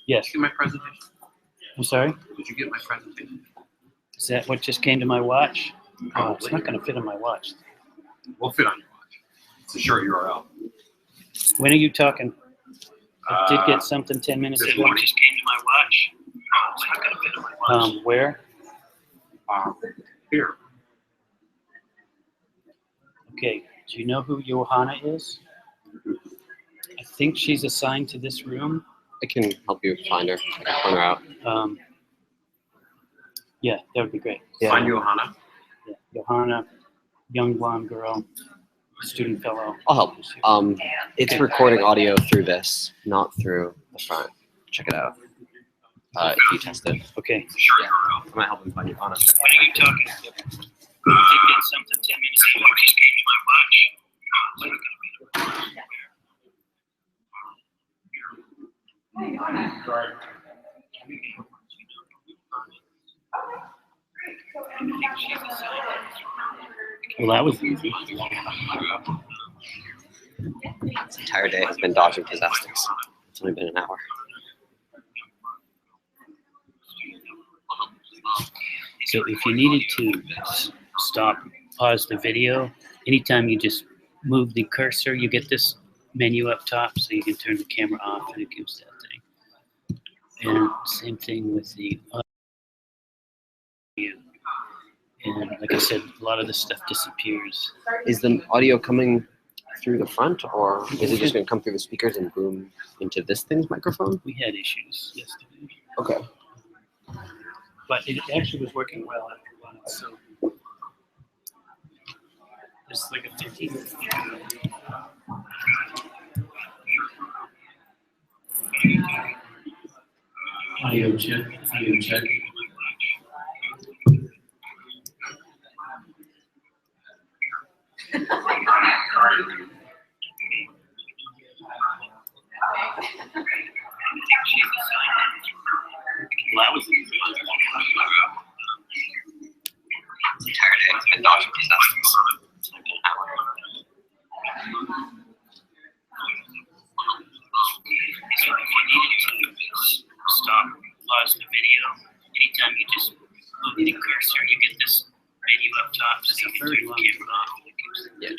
Yes. Did you get my presentation? I'm sorry? Did you get my presentation? Is that what just came to my watch? Oh, it's Probably. not going to fit on my watch. We'll fit on your watch. It's a short URL. When are you talking? I did get something 10 minutes this ago. morning. Just came to my watch. Oh, it's not going to fit on my watch. Where? Here. Okay. Do you know who Johanna is? I think she's assigned to this room. I can help you find her. I can point her out. Yeah, that would be great. Yeah. Find Johanna. Yeah. Johanna, young blonde girl, student fellow. I'll help. It's recording audio through this, not through the front. Check it out. If you test it. Okay. Sure. Yeah. I might help him find Johanna. When are you talking? I did get something 10 minutes ago. Just came to my watch. Well, that was easy. This entire day has been dodging possestics. It's only been an hour. So if you needed to stop, pause the video, anytime you just move the cursor, you get this menu up top, so you can turn the camera off and it gives that thing. And same thing with the audio. And like I said, a lot of this stuff disappears. Is the audio coming through the front, or is it just going to come through the speakers and boom into this thing's microphone? We had issues yesterday. Okay. But it actually was working well after a while, so it's like a 15. Audio check, audio check. Well, that was easy. This entire day has been dodging possestics. It's only been an hour. So if you needed to stop, pause the video, anytime you just move the cursor, you get this menu up top, so you can turn the camera off. Yeah.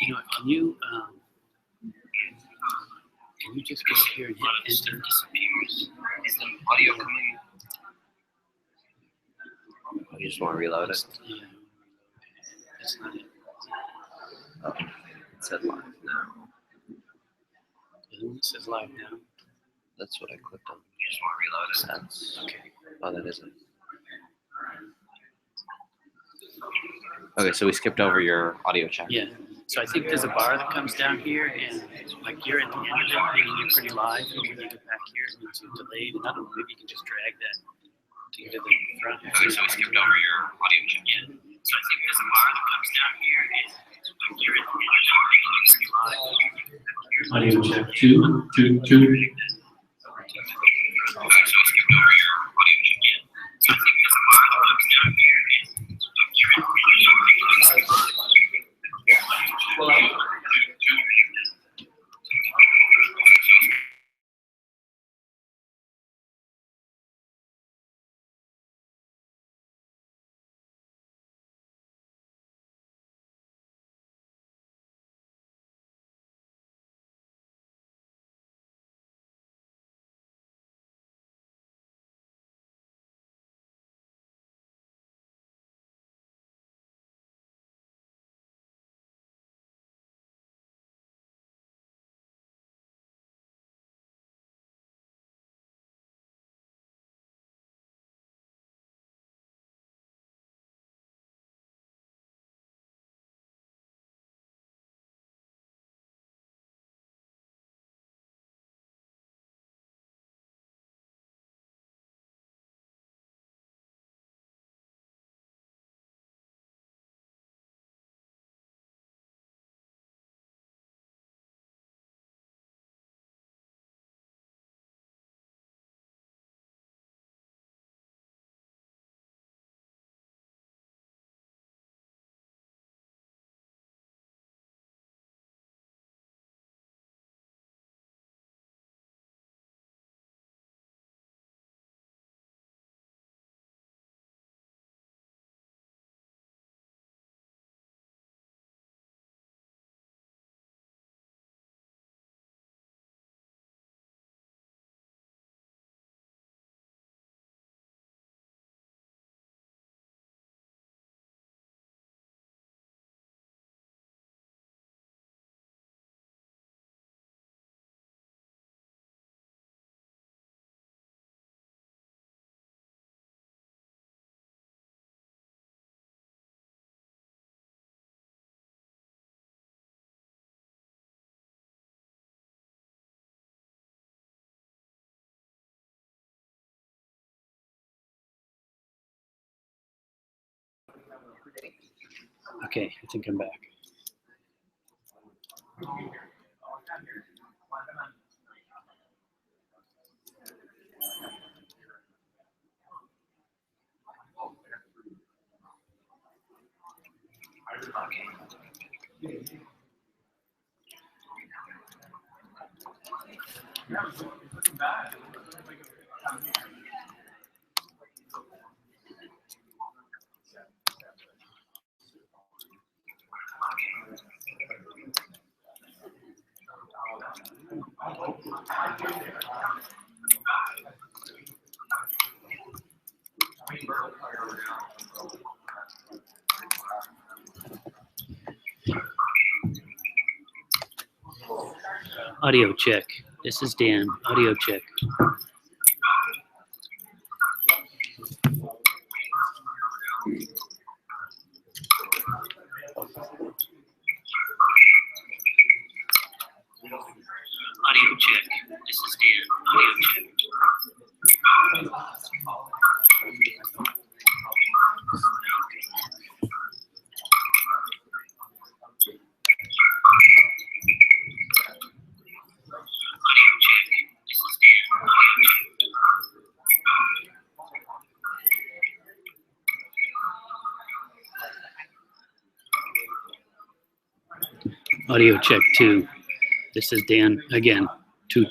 You know what, can you just go here and hit enter? Disappears. Is the audio coming? Oh, you just want to reload it? Yeah. That's not it. Oh, it said live now. It says live now. That's what I clicked on. You just want to reload it? That's Okay. Oh, that isn't. Okay, so we skipped over your audio check. Yeah. So I think there's a bar that comes down here, and like you're at the end of it, and you're pretty live, and when you get back here, it means you're delayed. And I don't know, maybe you can just drag that to get to the front. Okay, so we skipped over your audio check. Yeah. So I think there's a bar that comes down here, and like you're at the end of it, and you're pretty live. Audio check 2, 2, 2. Okay, so we skipped over your audio check. So I think there's a bar that comes down here, and like you're at the end of it, and you're pretty live. Well, Okay, I think I'm back. Audio check. This is Dan. Audio check. Audio check. This is Dan. Audio check. Audio check 2. This is Dan again. 2.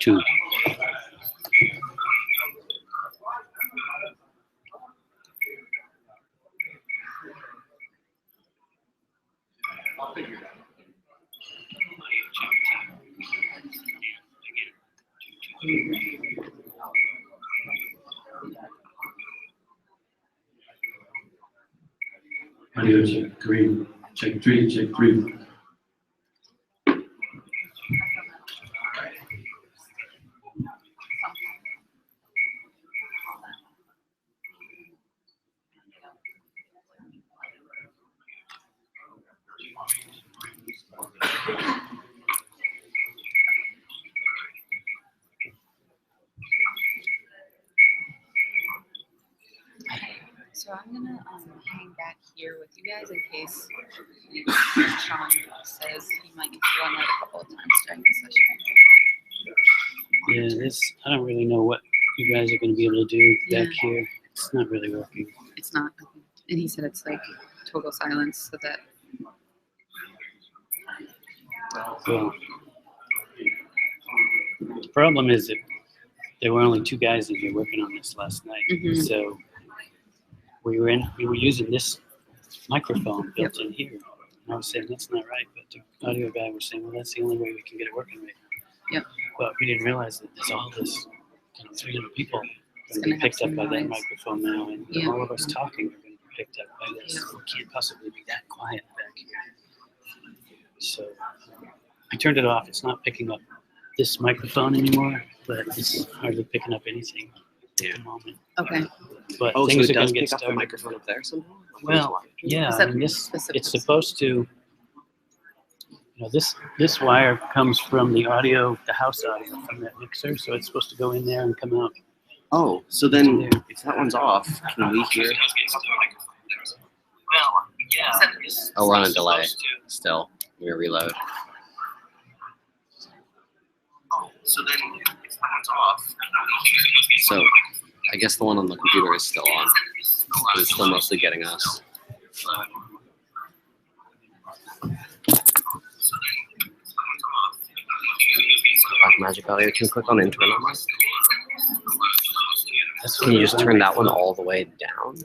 Audio check 3. Check 3. Check 3. So I'm gonna hang back here with you guys in case Sean says he might need to run out a couple of times during the session. Yeah, I don't really know what you guys are going to be able to do back Yeah. here. It's not really working. It's not, and he said it's like total silence, so that Well, the problem is that there were only 2 guys in here working on this last night. Mhm. So we were using this microphone built in here. And I was saying that's not right, but the audio guy was saying, well, that's the only way we can get it working right now. Yep. But we didn't realize that there's all this 300 people It's going to gonna be have picked up some by that noise. microphone now, and Yeah. all of us talking are going to be picked up by this. Yeah. It can't possibly be that quiet back here. So I turned it off. It's not picking up this microphone anymore, but it's hardly picking up anything at the moment. okay. But Oh, so things it are going does to get pick up the started. microphone up there somehow? Well, yeah, Is that and this specific? it's supposed to. This wire comes from the house audio from that mixer, so it's supposed to go in there and come out. Oh, so then if that one's off, can we hear? Well, yeah. Oh, we're on a delay still. We're gonna reload. So then if that one's off, So I guess the one on the computer is still on. But it's still mostly getting us. Blackmagic Audio, can you click on internal? Can you just turn that one all the way down?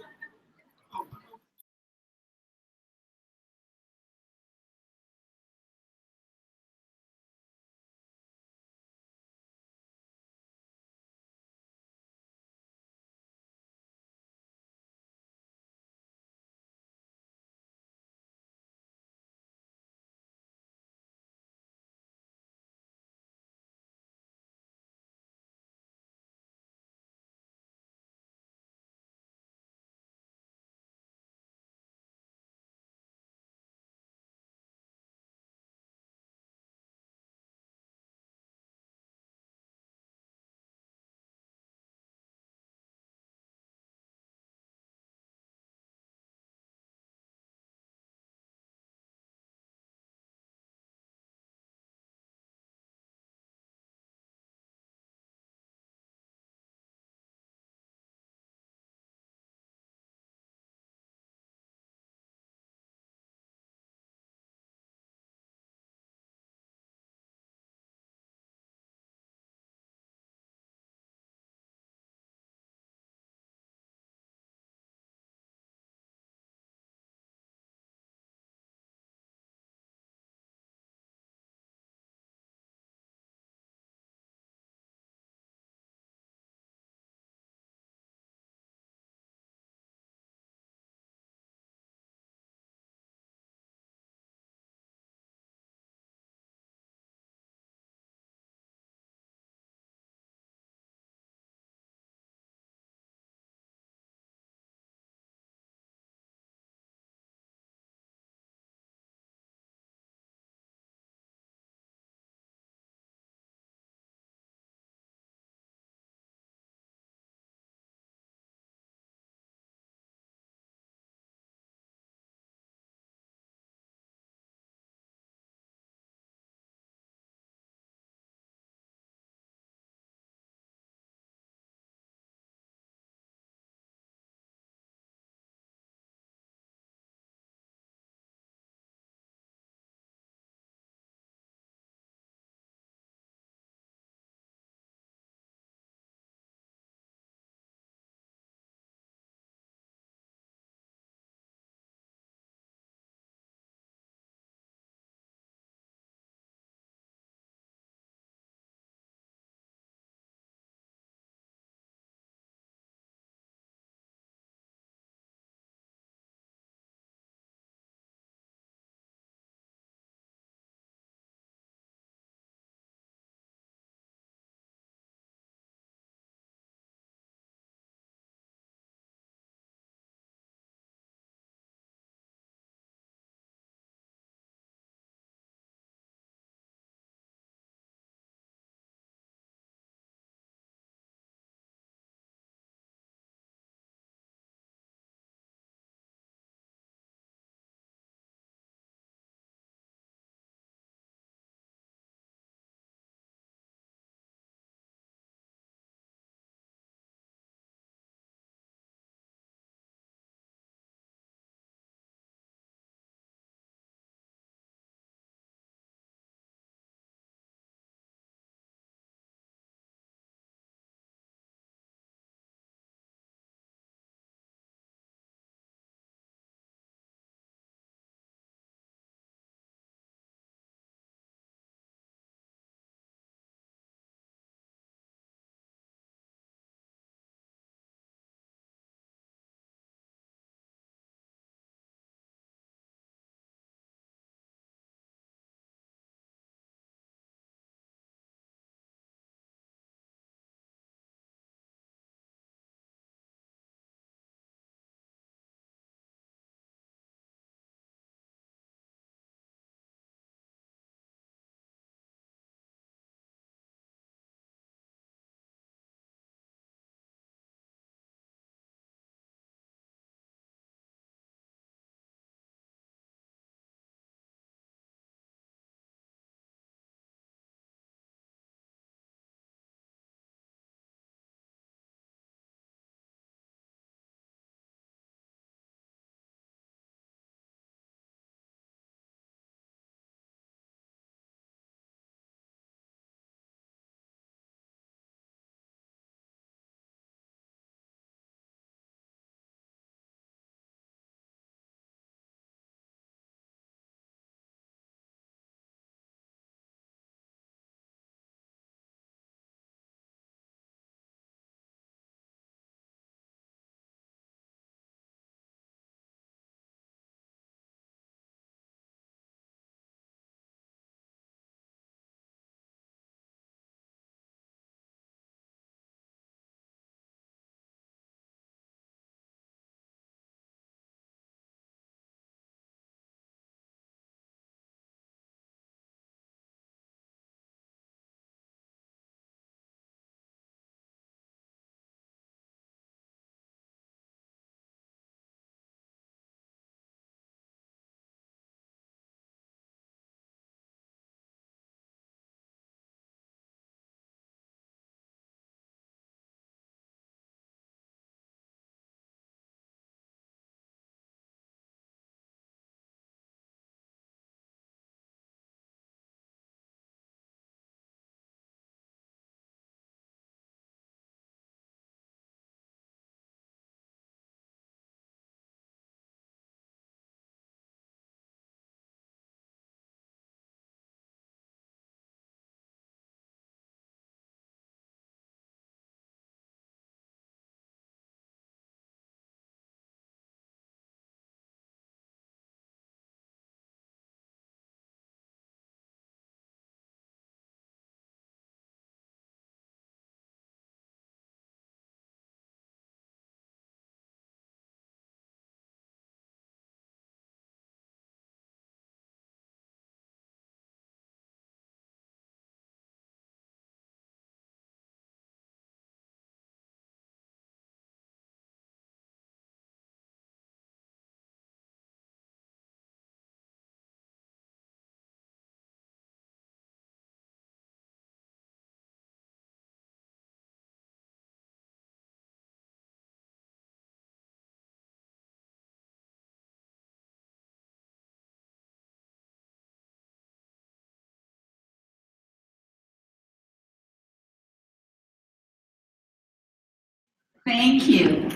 Thank you.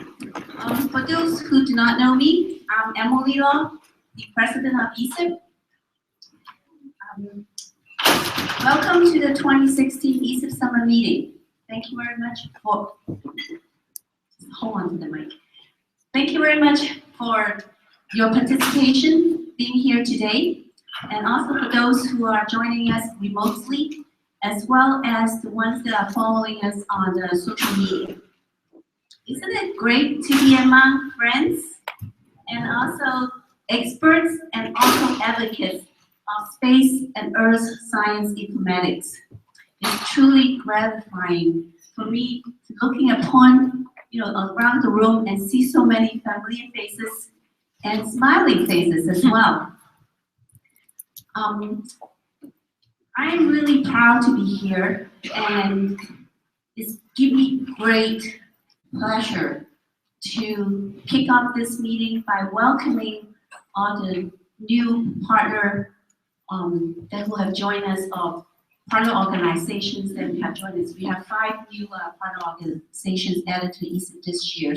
For those who do not know me, I'm Emily Law, the president of ESIP. Welcome to the 2016 ESIP Summer Meeting. Thank you very much for, hold on to the mic. Thank you very much for your participation, being here today, and also for those who are joining us remotely, as well as the ones that are following us on the social media. Isn't it great to be among friends and also experts and also advocates of space and earth science informatics? It's truly gratifying for me to looking upon, around the room and see so many familiar faces and smiling faces as well. I am really proud to be here, and it's given me great pleasure to kick off this meeting by welcoming all the new partner that will have joined us, of partner organizations that have joined us. We have 5 new partner organizations added to ESIP this year,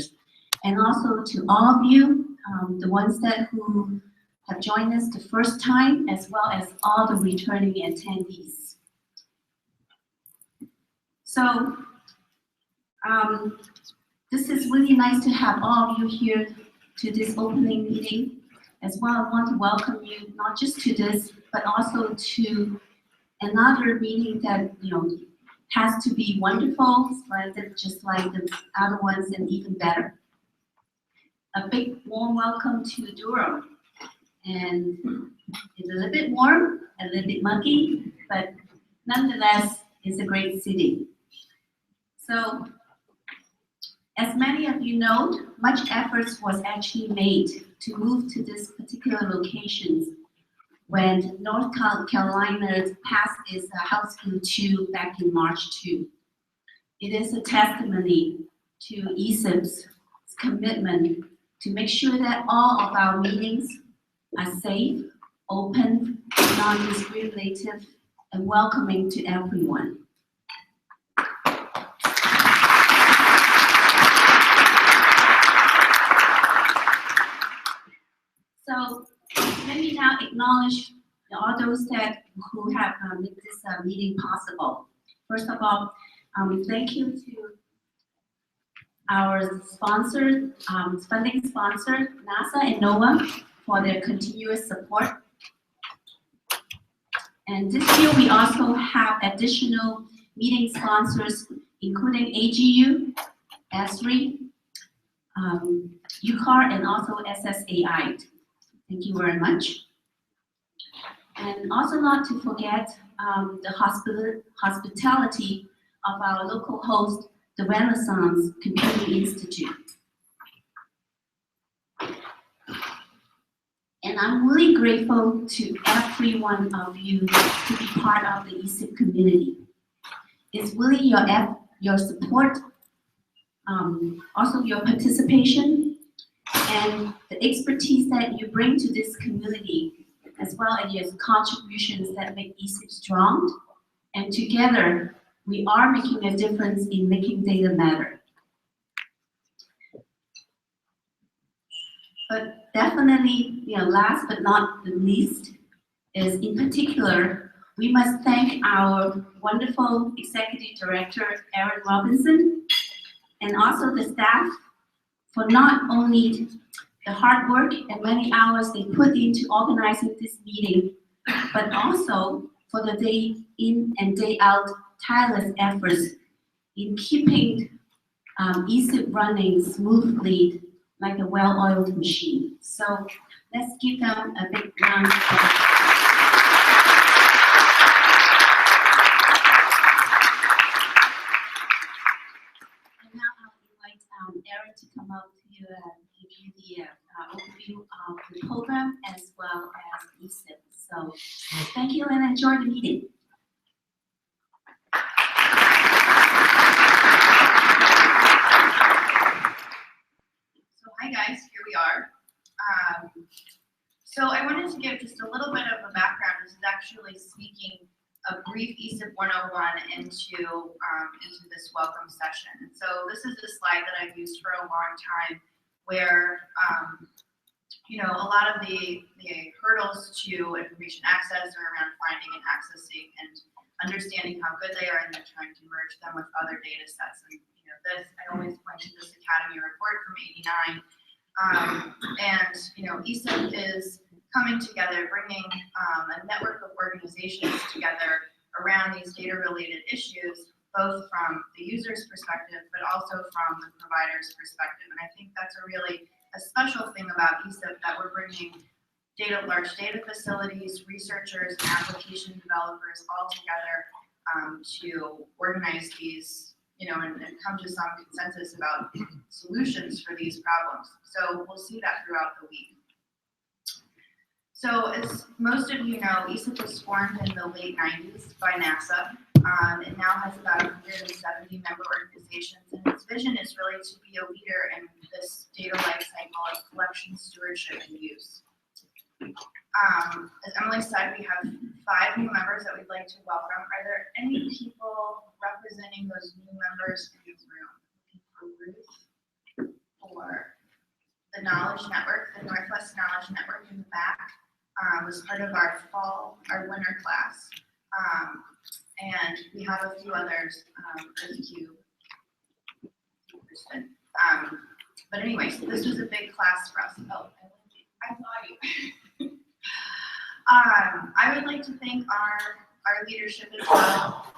and also to all of you, the ones who have joined us the first time, as well as all the returning attendees. So. This is really nice to have all of you here to this opening meeting. As well, I want to welcome you not just to this, but also to another meeting that has to be wonderful, just like the other ones, and even better. A big warm welcome to Durham. And it's a little bit warm, a little bit muggy, but nonetheless, it's a great city. So, as many of you know, much efforts was actually made to move to this particular locations when North Carolina passed its House Bill 2 back in March 2. It is a testimony to ESIP's commitment to make sure that all of our meetings are safe, open, non-discriminative, and welcoming to everyone. So let me now acknowledge all those who have made this meeting possible. First of all, thank you to our sponsor, funding sponsor, NASA and NOAA, for their continuous support. And this year we also have additional meeting sponsors, including AGU, ESRI, UCAR, and also SSAI. Thank you very much. And also not to forget the hospitality of our local host, the Renaissance Computing Institute. And I'm really grateful to every one of you to be part of the ESIP community. It's really your support, also your participation, and the expertise that you bring to this community, as well as your contributions that make ESIP strong. And together, we are making a difference in making data matter. But definitely, last but not the least, is in particular, we must thank our wonderful Executive Director, Aaron Robinson, and also the staff for not only the hard work and many hours they put into organizing this meeting, but also for the day in and day out tireless efforts in keeping ESIP running smoothly like a well-oiled machine. So let's give them a big round of applause. And now I'll invite Aaron to come up to give you the overview of the program as well as ESIP. So thank you and enjoy the meeting. Hi guys, here we are. So I wanted to give just a little bit of a background. This is actually speaking of brief ESIP 101 into this welcome session. And so this is a slide that I've used for a long time where, a lot of the hurdles to information access are around finding and accessing and understanding how good they are, and then trying to merge them with other data sets. And I always point to this Academy report from '89. ESIP is coming together, bringing a network of organizations together around these data-related issues, both from the user's perspective, but also from the provider's perspective. And I think that's a special thing about ESIP, that we're bringing large data facilities, researchers, and application developers all together to organize these, and come to some consensus about solutions for these problems. So we'll see that throughout the week. So as most of you know, ESIP was formed in the late 90s by NASA. It now has about 170 member organizations, and its vision is really to be a leader in this data life cycle of collection, stewardship, and use. As Emily said, we have 5 new members that we'd like to welcome. Are there any people representing those new members in this room? For Ruth, or the Knowledge Network, the Northwest Knowledge Network in the back, was part of our winter class. And we have a few others, if you interested. But anyway, so this was a big class for us. Oh, I saw you. I would like to thank our leadership as well.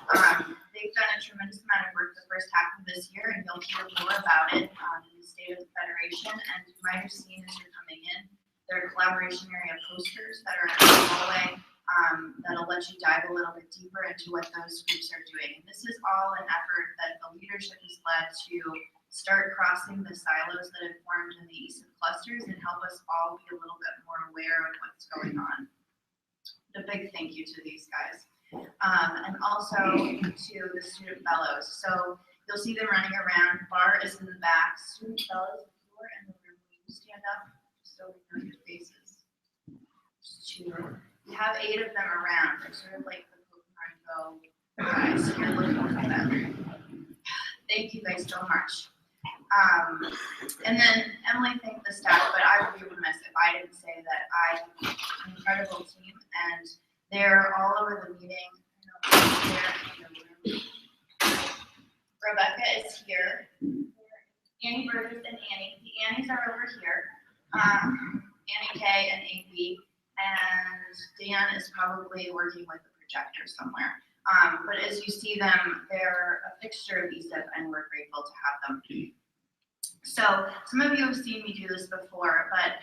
They've done a tremendous amount of work the first half of this year, and you'll hear more about it in the State of the Federation. And you might have seen as you're coming in, there are collaboration area posters that are in the hallway that'll let you dive a little bit deeper into what those groups are doing. And this is all an effort that the leadership has led to start crossing the silos that have formed in the ESIP clusters and help us all be a little bit more aware of what's going on. A big thank you to these guys. And also to the student fellows. So you'll see them running around. Bar is in the back. Student fellows, if you are in the room, will you stand up so we know your faces? We have 8 of them around. They're sort of like the Pokemon Go guys. So you're looking for them. Thank you guys so much. And then Emily thanked the staff, but I would be remiss if I didn't say that I have an incredible team, and they're all over the meeting. Rebecca is here. Annie Burgess and Annie. The Annies are over here. Annie K and AB. And Dan is probably working with the projector somewhere. But as you see them, they're a fixture of ESIP, and we're grateful to have them. So some of you have seen me do this before, but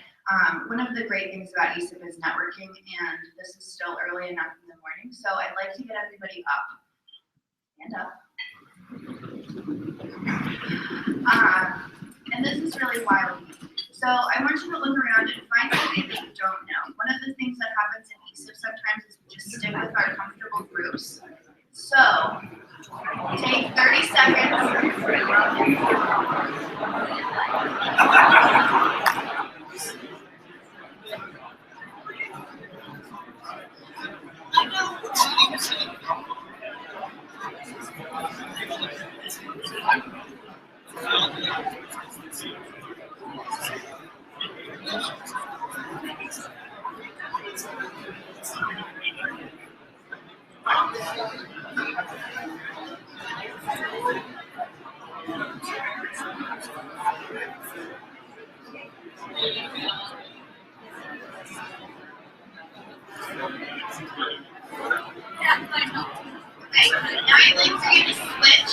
one of the great things about ESIP is networking, and this is still early enough in the morning, so I'd like to get everybody up. Stand up. And this is really why we meet. So I want you to look around and find something that you don't know. One of the things that happens in ESIP sometimes is we just stick with our comfortable groups. So take 30 seconds. Now I'd like for you to switch.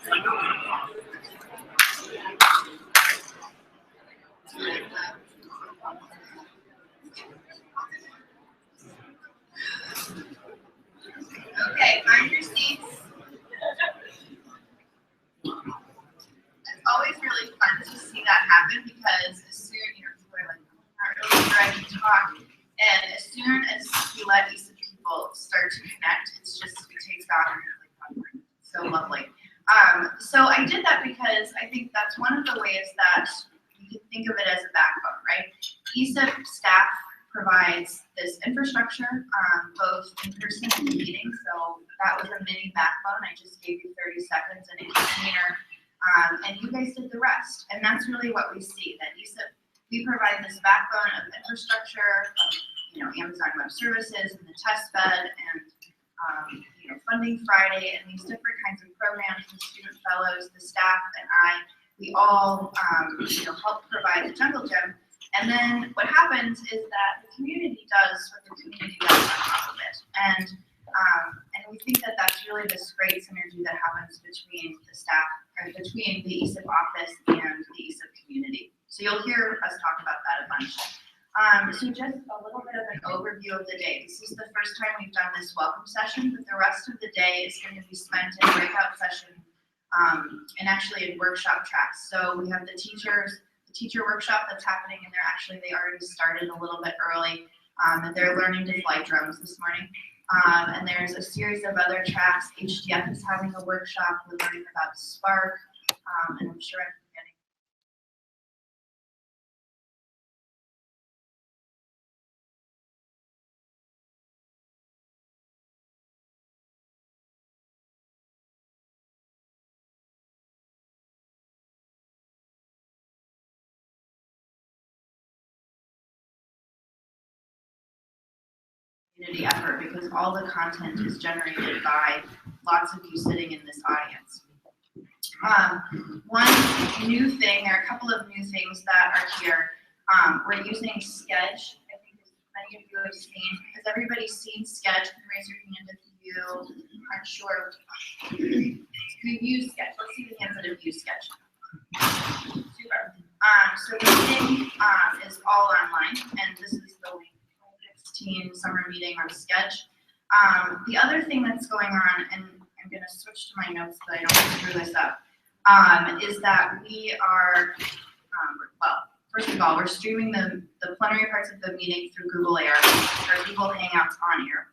Okay, find your seats. It's always really fun to see that happen because as soon, people are like, not really ready to talk. And as soon as we let ESIP people start to connect, it takes on a really fun way. So lovely. So I did that because I think that's one of the ways that you can think of it as a backbone, right? ESIP staff provides this infrastructure, both in person and in meetings. So that was a mini backbone. I just gave you 30 seconds and a container, and you guys did the rest. And that's really what we see, that ESIP, we provide this backbone of infrastructure, of Amazon Web Services and the test bed and Funding Friday and these different kinds of programs, the student fellows, the staff, and we all help provide the jungle gym. And then what happens is that the community does what the community does on top of it. And we think that that's really this great synergy that happens between the staff, or between the ESIP office and the ESIP community. So you'll hear us talk about that a bunch. So just a little bit of an overview of the day. This is the first time we've done this welcome session, but the rest of the day is going to be spent in breakout session and actually in workshop tracks. So we have the teacher workshop that's happening, and they already started a little bit early, and they're learning to fly drones this morning. And there's a series of other tracks. HDF is having a workshop. We're learning about Spark, and I'm sure I'm forgetting. Community effort, because all the content is generated by lots of you sitting in this audience. One new thing, there are a couple of new things that are here. We're using Sketch. I think many of you have seen. Has everybody seen Sketch? Can you raise your hand if you aren't sure? Who use Sketch? Let's see the hands that have used Sketch. Super. So the meeting is all online, and this is the link. 2016 summer meeting on Sketch. The other thing that's going on, and I'm going to switch to my notes so I don't screw this up, is that we are, first of all, we're streaming the plenary parts of the meeting through Google Air, or Google Hangouts on Air.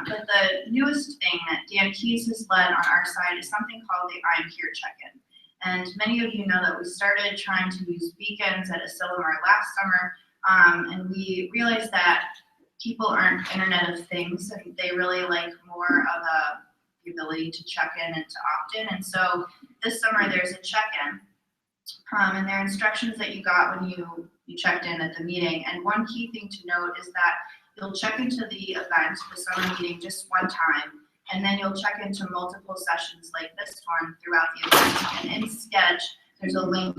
But the newest thing that Dan Keyes has led on our side is something called the I'm Here check-in. And many of you know that we started trying to use beacons at Asilomar last summer, and we realized that people aren't Internet of Things, and they really like more of the ability to check in and to opt in. And so this summer there's a check-in, and there are instructions that you got when you checked in at the meeting. And one key thing to note is that you'll check into the event, the summer meeting, just one time, and then you'll check into multiple sessions like this one throughout the event. And in Sketch, there's a link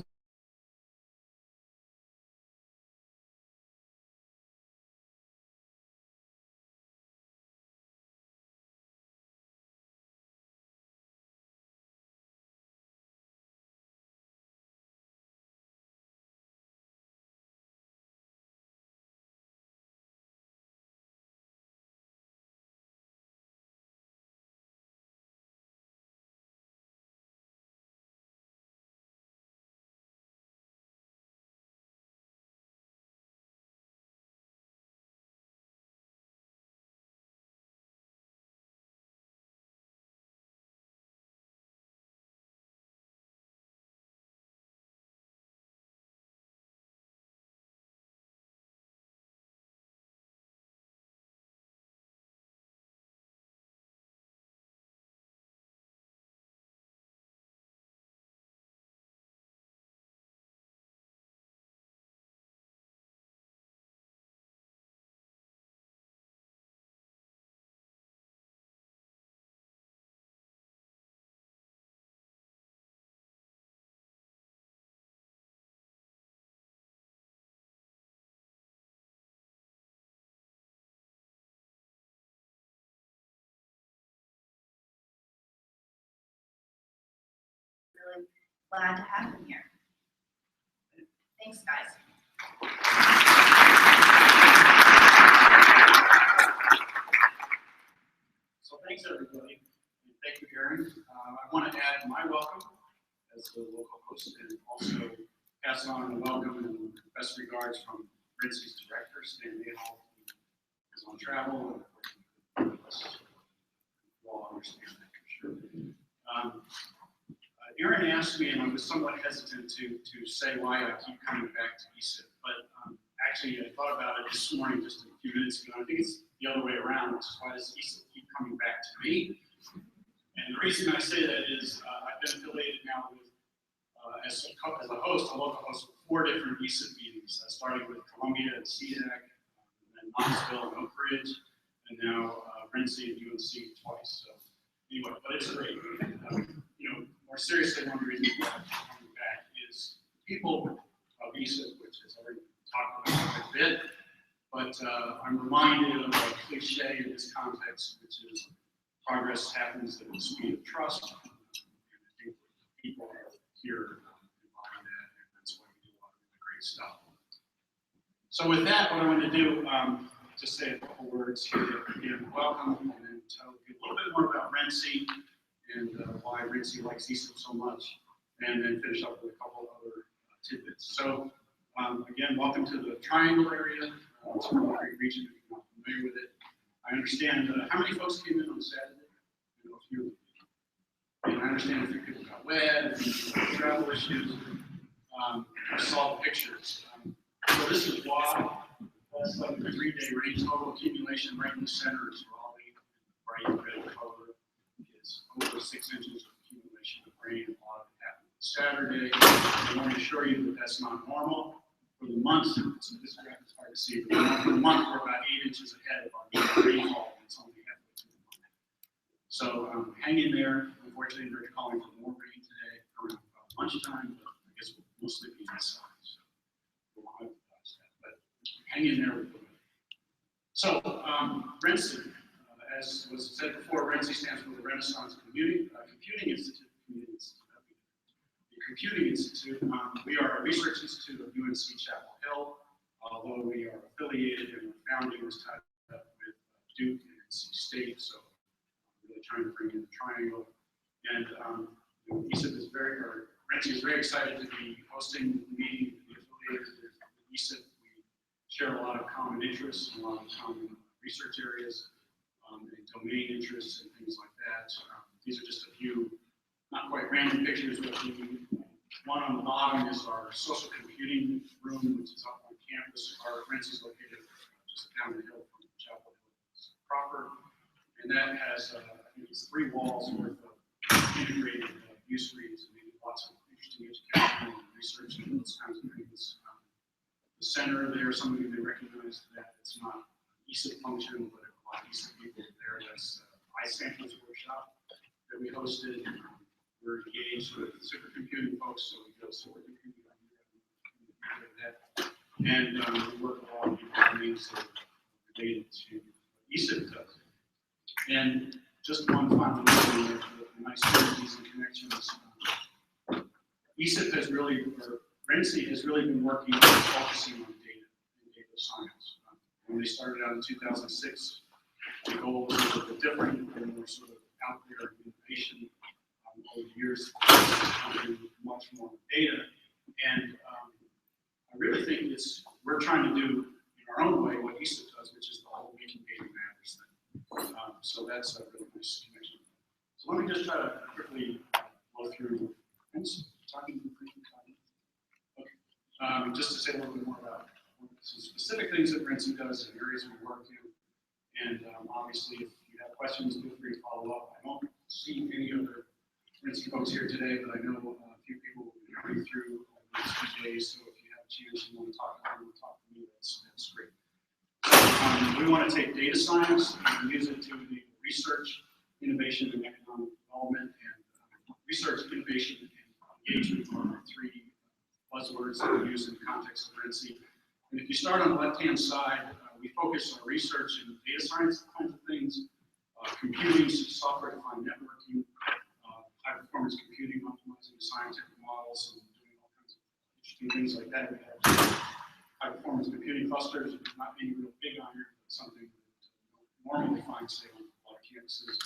Glad to have him here. Thanks, guys. So thanks, everybody. And thank you, Aaron. I want to add my welcome as the local host and also pass on a welcome and best regards from Rincy's director, Stan Mayhall, who is on travel. And you all understand that for sure. Aaron asked me, and I was somewhat hesitant to say why I keep coming back to ESIP, but actually I thought about it this morning just a few minutes ago. I think it's the other way around, which is why does ESIP keep coming back to me? And the reason I say that is I've been affiliated now with, as a host, a local host, with 4 different ESIP meetings, starting with Columbia and CDAC, and then Knoxville and Oak Ridge, and now Rincy and UNC twice. So anyway, but it's great. More seriously, one reason why I'm coming back is people of ESIP, which has already talked about quite a bit, but I'm reminded of a cliche in this context, which is progress happens at the speed of trust. And I think people are here embodying that, and that's why we do a lot of really great stuff. So with that, what I want to do, just say a couple words here. Again, welcome, and then tell you a little bit more about Rincy and why Rincy likes ESIP so much, and then finish up with a couple other tidbits. So again, welcome to the Triangle area. It's a really great region if you're not familiar with it. I understand how many folks came in on Saturday? A few. And I understand a few people got wet, travel issues. I saw the pictures. So this is why that's like the 3-day rain total accumulation right in the center is Raleigh, bright red color. It's over 6 inches of accumulation of rain. A lot of it happened Saturday. I want to assure you that that's not normal. For the month, this graph is hard to see, but for the month, we're about 8 inches ahead of our mean rainfall. It's only halfway through the month. So hang in there. Unfortunately, they're calling for more rain today around lunchtime, but I guess we'll mostly be inside. So we'll have to watch that. But hang in there with the weather. So Rincy, as was said before, Rincy stands for the Renaissance Computing Institute. Computing Institute. We are a research institute of UNC Chapel Hill, although we are affiliated and founding was tied up with Duke and NC State, so we're really trying to bring in the triangle. And ESIP is Rincy is very excited to be hosting the meeting, to be affiliated with ESIP. We share a lot of common interests, a lot of common research areas, and domain interests and things like that. These are just a few not quite random pictures, but the one on the bottom is our social computing room, which is up on campus. Our Rincy is located just down the hill from Chapel Hill proper. And that has, I think it's 3 walls worth of integrated use reads and maybe lots of interesting education and research and those kinds of things. The center there, some of you may recognize that it's not ESIP function, but a lot of ESIP people there. That's iSamples workshop that we hosted. We're engaged with supercomputing folks, so we go supercomputing on that. And we work with all of the domains that are related to what ESIP does. And just one final note there for the nice synergies and connections. ESIP has really, or Rincy has really been working on focusing on data and data science. When they started out in 2006, the goal was a little bit different and more sort of out there innovation. Over the years, much more data, and I really think we're trying to do in our own way what ESIP does, which is the whole making data matters thing. So that's a really nice connection. So let me just try to quickly go through just to say a little bit more about some specific things that Rincy does and areas we work in, and obviously if you have questions, feel free to follow up. I don't see any other Rincy folks here today, but I know a few people will be coming through the next few days, so if you have a chance and want to talk to them, talk to me, that's great. So, we want to take data science and use it to enable research, innovation, and economic development, and research, innovation, and engagement are 3 buzzwords that we use in the context of Rincy. And if you start on the left-hand side, we focus on research and data science kinds of things, computing, software-defined networking, high-performance computing, optimizing the scientific model, and things like that. We have high performance computing clusters, not being real big on here, but something that normally finds stay on a lot of campuses.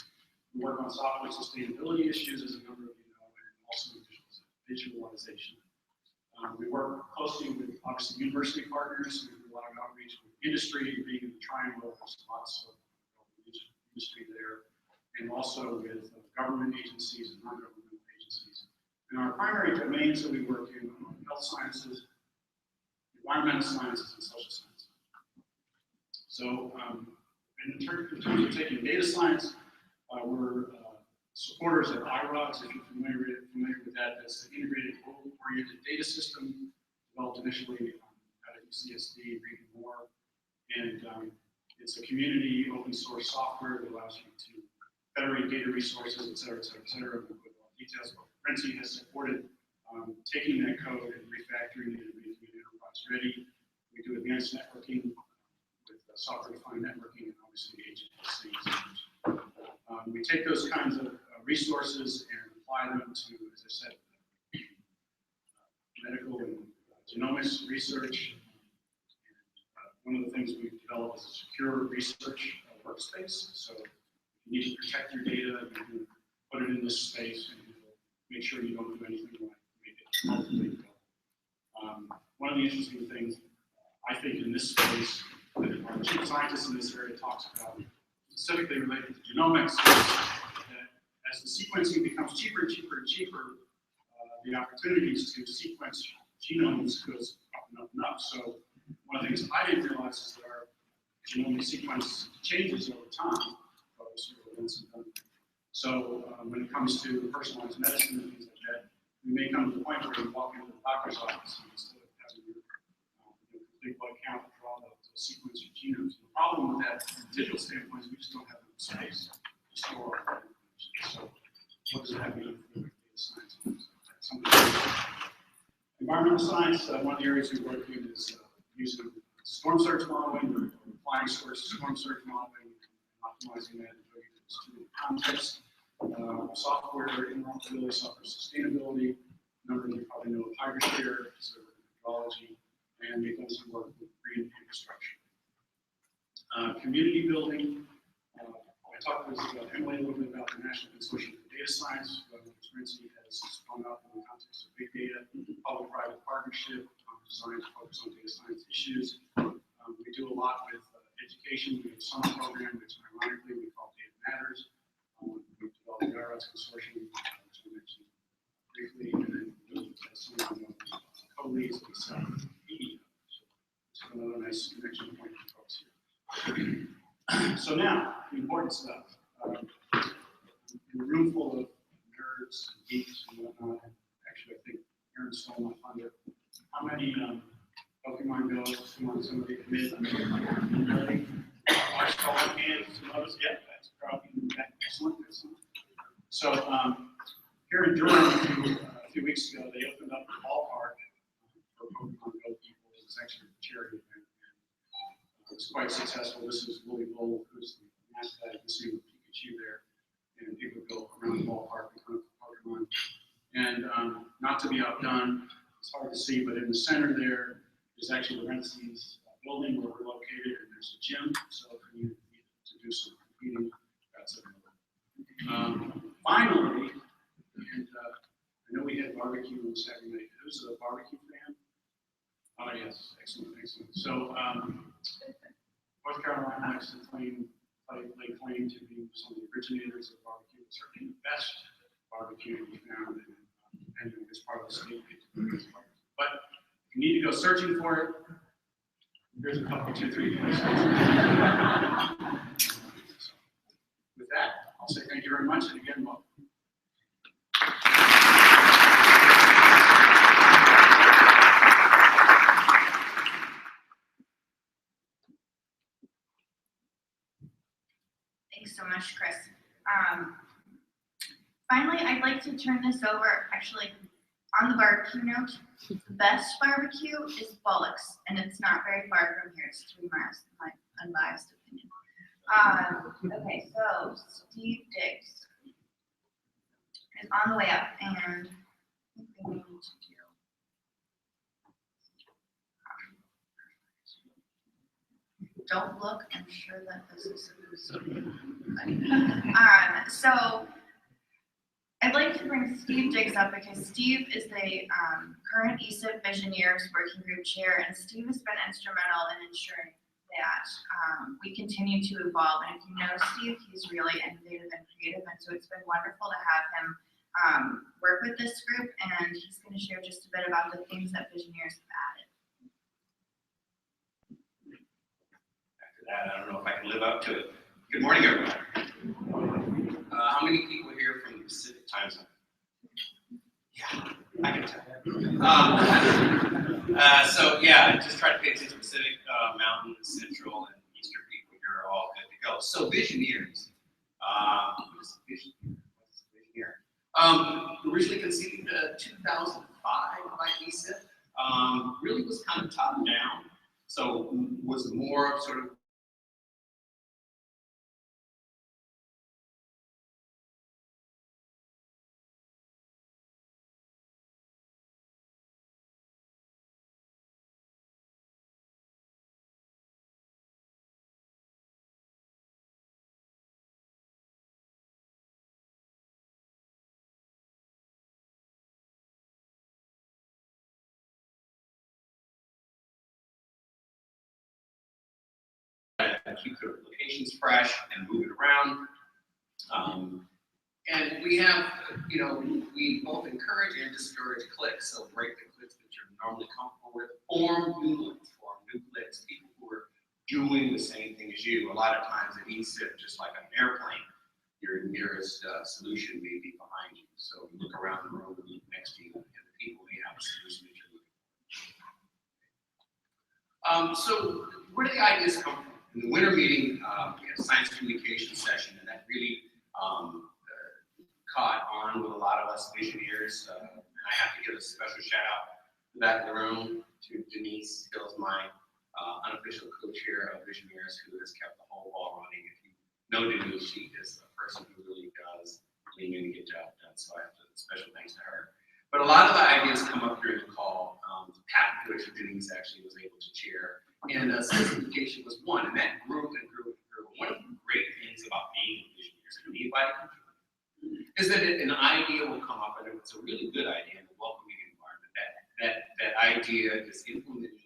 We work on software sustainability issues, as a number of you know, and also visualization. We work closely with, obviously, university partners. We do a lot of outreach with industry, being in the triangle. There's lots of industry there, and also with government agencies and non-governmental agencies. And our primary domains that we work in are health sciences, environmental sciences, and social sciences. So, in terms of taking data science, we're supporters of IRODS, if you're familiar with that. That's the Integrated Goal-Oriented Data System, developed initially out of UCSD, Reading More. And it's a community open source software that allows you to federate data resources, et cetera, et cetera, et cetera. With all details, but Renzi has supported taking that code and refactoring it and making it enterprise ready. We do advanced networking with software-defined networking and obviously HPC. We take those kinds of resources and apply them to, as I said, medical and genomics research. One of the things we've developed is a secure research workspace. So if you need to protect your data, you can put it in this space and make sure you don't do anything like make it publicly available. One of the interesting things I think in this space that our chief scientist in this area talks about, specifically related to genomics, is that as the sequencing becomes cheaper and cheaper and cheaper, the opportunities to sequence genomes goes up and up and up. So one of the things I didn't realize is that our genomic sequence changes over time. So when it comes to personalized medicine and things like that, we may come to the point where you walk into the doctor's office and instead of having your complete blood count and draw the sequence of genomes. The problem with that from a digital standpoint is we just don't have enough space to store our information. So what does that mean for data science? Environmental science, one of the areas we work in is using storm surge modeling, or applying storm surge modeling, and optimizing that to context, software interoperability, software sustainability. A number of you probably know of HydroShare, so methodology, and we've done some work with green infrastructure. Community building. I talked with Emily a little bit about the National Consortium for Data Science, which Renzi has spun up in the context of big data, public-private partnership, designed to focus on data science issues. We do a lot with education. We have a summer program, which ironically we call Data Matters. We've developed the IRODS Consortium, which I mentioned briefly, and then some of the co-leads with ED. So another nice connection point for folks here. So now, the important stuff. In a room full of nerds, geeks, and whatnot, actually, I think Aaron stole my thunder. How many Pokemon Go, somebody commit? Ready? Watch all the hands, some others. Yeah, that's probably excellent. So here in Durham, a few weeks ago, they opened up the ballpark for Pokemon Go people. It was actually a charity event. It was quite successful. This is Willie Bull, who's the mascot. You can see with Pikachu there. And people go around the ballpark and hunt for Pokemon. And not to be outdone, it's hard to see, but in the center there is actually the Renzi's building where we're located, and there's a gym. So if you need to do some competing, that's available. Finally, and I know we had barbecue on Saturday night. Who's a barbecue fan? Oh, yes, excellent, excellent. So North Carolina likes to lay claim to be some of the originators of barbecue. It's certainly the best barbecue to be found in this part of the state. But if you need to go searching for it, here's a couple, 2, 3 places. With that, I'll say thank you very much, and again, welcome. Thanks so much, Chris. Finally, I'd like to turn this over, actually, on the barbecue note. The best barbecue is Bullock's, and it's not very far from here. It's 3 miles, in my unbiased opinion. Okay, so Steve Diggs is on the way up, and I think we need to do Don't look, I'm sure that this is supposed to be. So I'd like to bring Steve Diggs up because Steve is the current ESIP Visioneers Working Group Chair, and Steve has been instrumental in ensuring that we continue to evolve. And if you know Steve, he's really innovative and creative, and so it's been wonderful to have him work with this group, and he's going to share just a bit about the things that Visioneers have added. After that, I don't know if I can live up to it. Good morning, everyone. How many people here from the Pacific time zone? Yeah, I can tell. So yeah, just try to pay attention to Pacific, Mountain, Central, and Eastern people here are all good to go. So Visioneers. What is Visioneer? Originally conceived in 2005 by ESIP. Really was kind of top down. So was more sort of keep the locations fresh and move it around. And we have, we both encourage and discourage clicks. So break the clicks that you're normally comfortable with. Form new clicks, people who are doing the same thing as you. A lot of times at ESIP, just like on an airplane, your nearest solution may be behind you. So look around the room and look next to you, and the people may have a solution that you're looking for. So where do the ideas come from? In the winter meeting, we had a science communication session, and that really caught on with a lot of us Visioneers. And I have to give a special shout out to the back of the room to Denise, who is my unofficial co-chair of Visioneers, who has kept the whole ball running. If you know Denise, she is a person who really does lean in and get job done. So I have to special thanks to her. But a lot of the ideas come up during the call. Half of which Denise actually was able to chair. And simplification was one, and that grew and grew and grew. One of the great things about being Visioneers and anybody is that an idea will come up, and if it's a really good idea in a welcoming environment, that idea is implemented,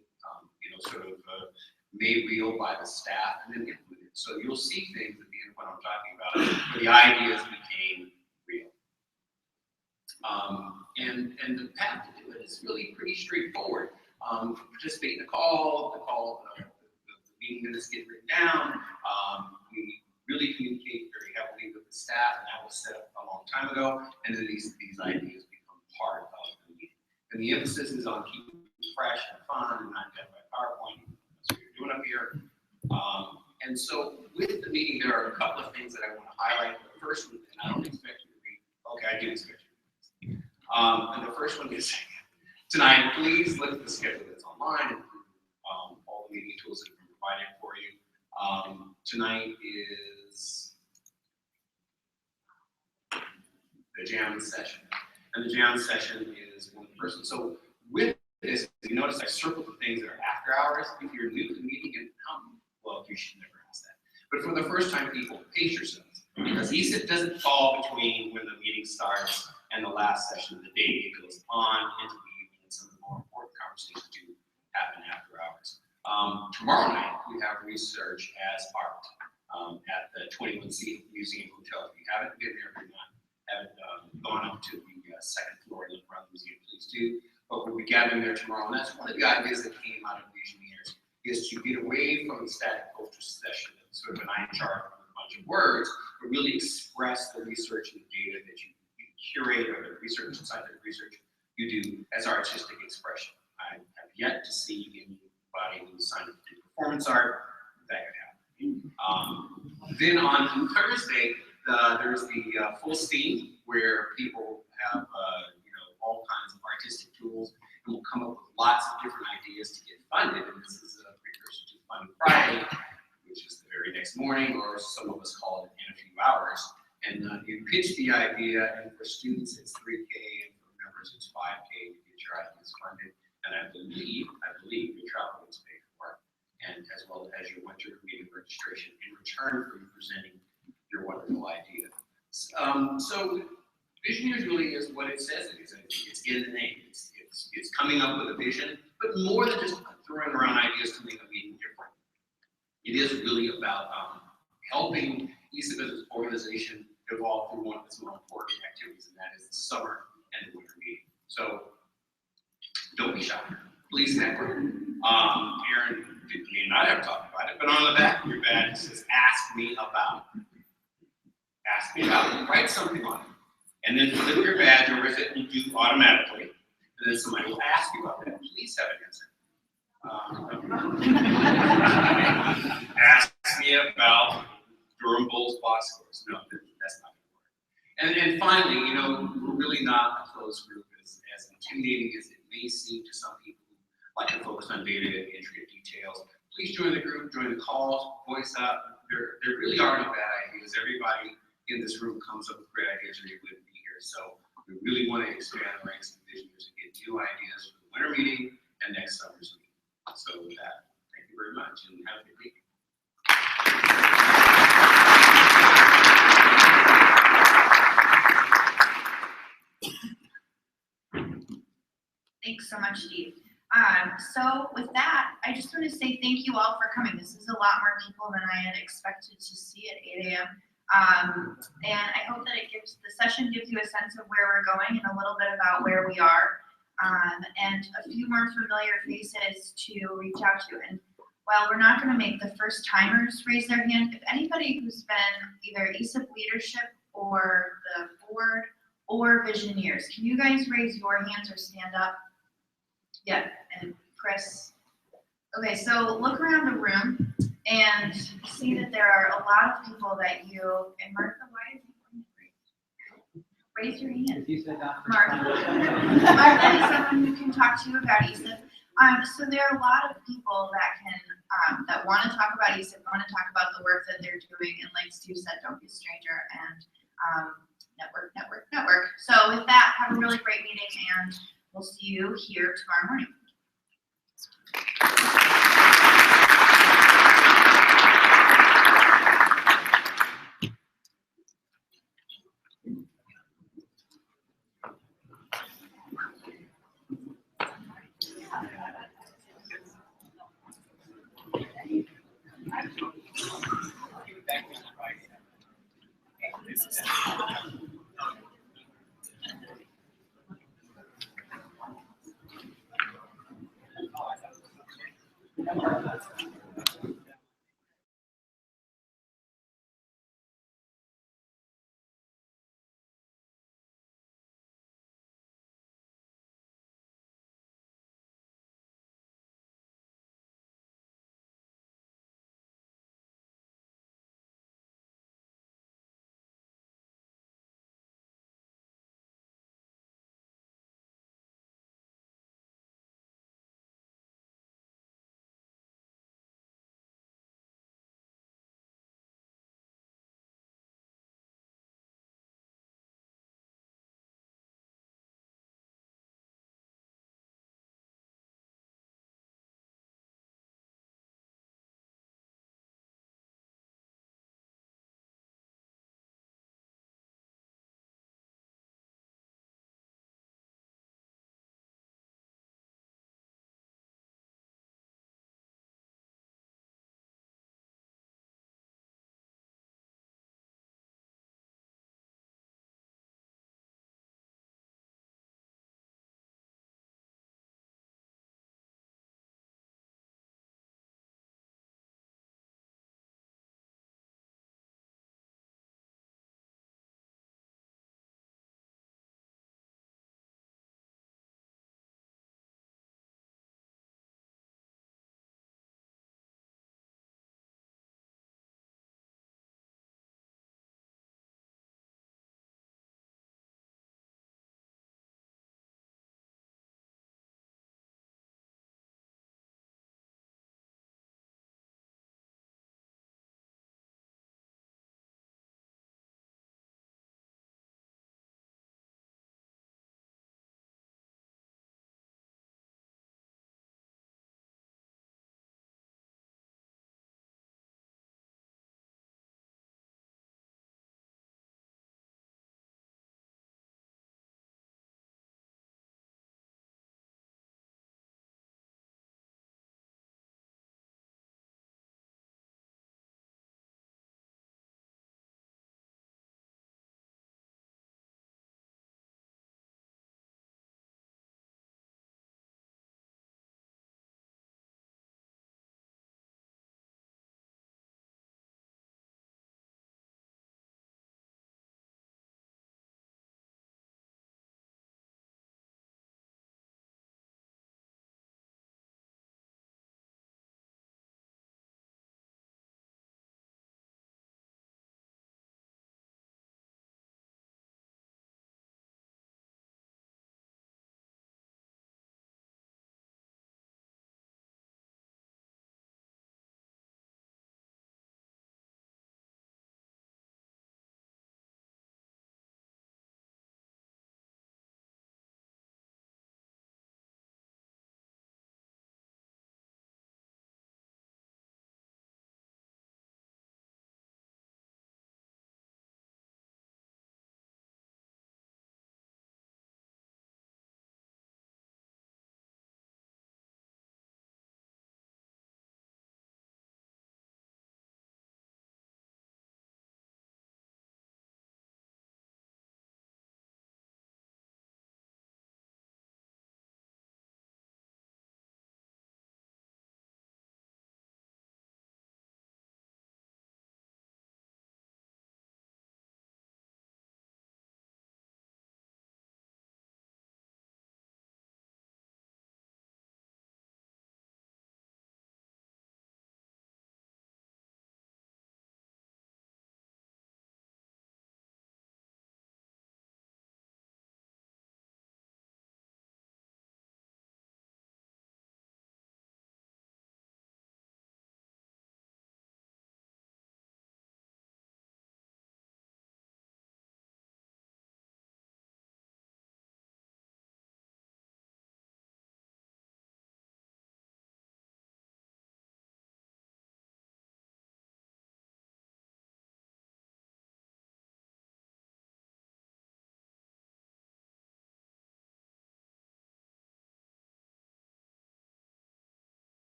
made real by the staff and then implemented. So you'll see things at the end of what I'm talking about, where the ideas became real. And the path to do it is really pretty straightforward. Participate in the call, the meeting minutes get written down. We really communicate very heavily with the staff, and that was set up a long time ago. And then these ideas become part of the meeting. And the emphasis is on keeping it fresh and fun and not dead by PowerPoint. That's what you're doing up here. And so with the meeting, there are a couple of things that I want to highlight. The first one, and I don't expect you to read. Okay, I do expect you to read. And the first one is tonight, please look at the schedule that's online and all the meeting tools that we're providing for you. Tonight is the jam session. And the jam session is one person. So with this, you notice I circled the things that are after hours. If you're new to the meeting, and well, you should never ask that. But for the first time people, pace yourselves. Because ESIP doesn't fall between when the meeting starts and the last session of the day. It goes on into the evening, and some of the more important conversations do happen after hours. Tomorrow night, we have research as art at the 21C Museum Hotel. If you haven't been there, if you haven't gone up to the second floor and look around the museum, please do. But we'll be gathering there tomorrow, and that's one of the ideas that came out of Visioneers, is to get away from the static poster session, sort of an eye chart with a bunch of words, but really express the research and the data that you curate, or the research, scientific research you do as artistic expression. I have yet to see anybody who signed up to do performance art. That could happen. Then on Thursday, there's the full steam, where people have all kinds of artistic tools, and will come up with lots of different ideas to get funded. And this is a precursor to Fund Friday, which is the very next morning, or some of us call it in a few hours. And you pitch the idea, and for students it's $3K, and for members it's $5K to get your ideas funded. And I believe your travel is paid for. and as well as your winter meeting registration in return for you presenting your wonderful idea. So Visioneers really is what it says it is. It's in the name. It's coming up with a vision, but more than just throwing around ideas to make a meeting different. It is really about helping ESIP as an organization evolve through one of its more important activities, and that is the summer and the winter meeting. So don't be shy. Please network. Aaron may not have talked about it, but on the back of your badge it says, ask me about. Ask me about it. Write something on it. And then flip your badge over as it will do automatically. And then somebody will ask you about that. Please have an answer. Ask me about Durham Bulls box scores. No, that's not going to work. And finally, you know, we're really not a closed group as intimidating as it may seem to some people who like to focus on data and intricate details. Please join the group, join the calls, voice up. There really are no bad ideas. Everybody in this room comes up with great ideas or you wouldn't be here. So we really want to expand the ranks of Visioneers and get new ideas for the winter meeting and next summer's meeting. So with that, thank you very much and have a good week. Thanks so much, Steve. So with that, I just want to say thank you all for coming. This is a lot more people than I had expected to see at 8 a.m. And I hope that the session gives you a sense of where we're going and a little bit about where we are, and a few more familiar faces to reach out to. And while we're not going to make the first timers raise their hand, if anybody who's been either ESIP leadership or the board or Visioneers, can you guys raise your hands or stand up? Yeah, and Chris. Okay, so look around the room and see that there are a lot of people that you, and Martha, why is he raise your hand? Martha. Martha is someone who can talk to you about ESIP. So there are a lot of people that can, that want to talk about ESIP, want to talk about the work that they're doing, and like Stu said, don't be a stranger, and network, network, network. So with that, have a really great meeting, and we'll see you here tomorrow morning. Thank you.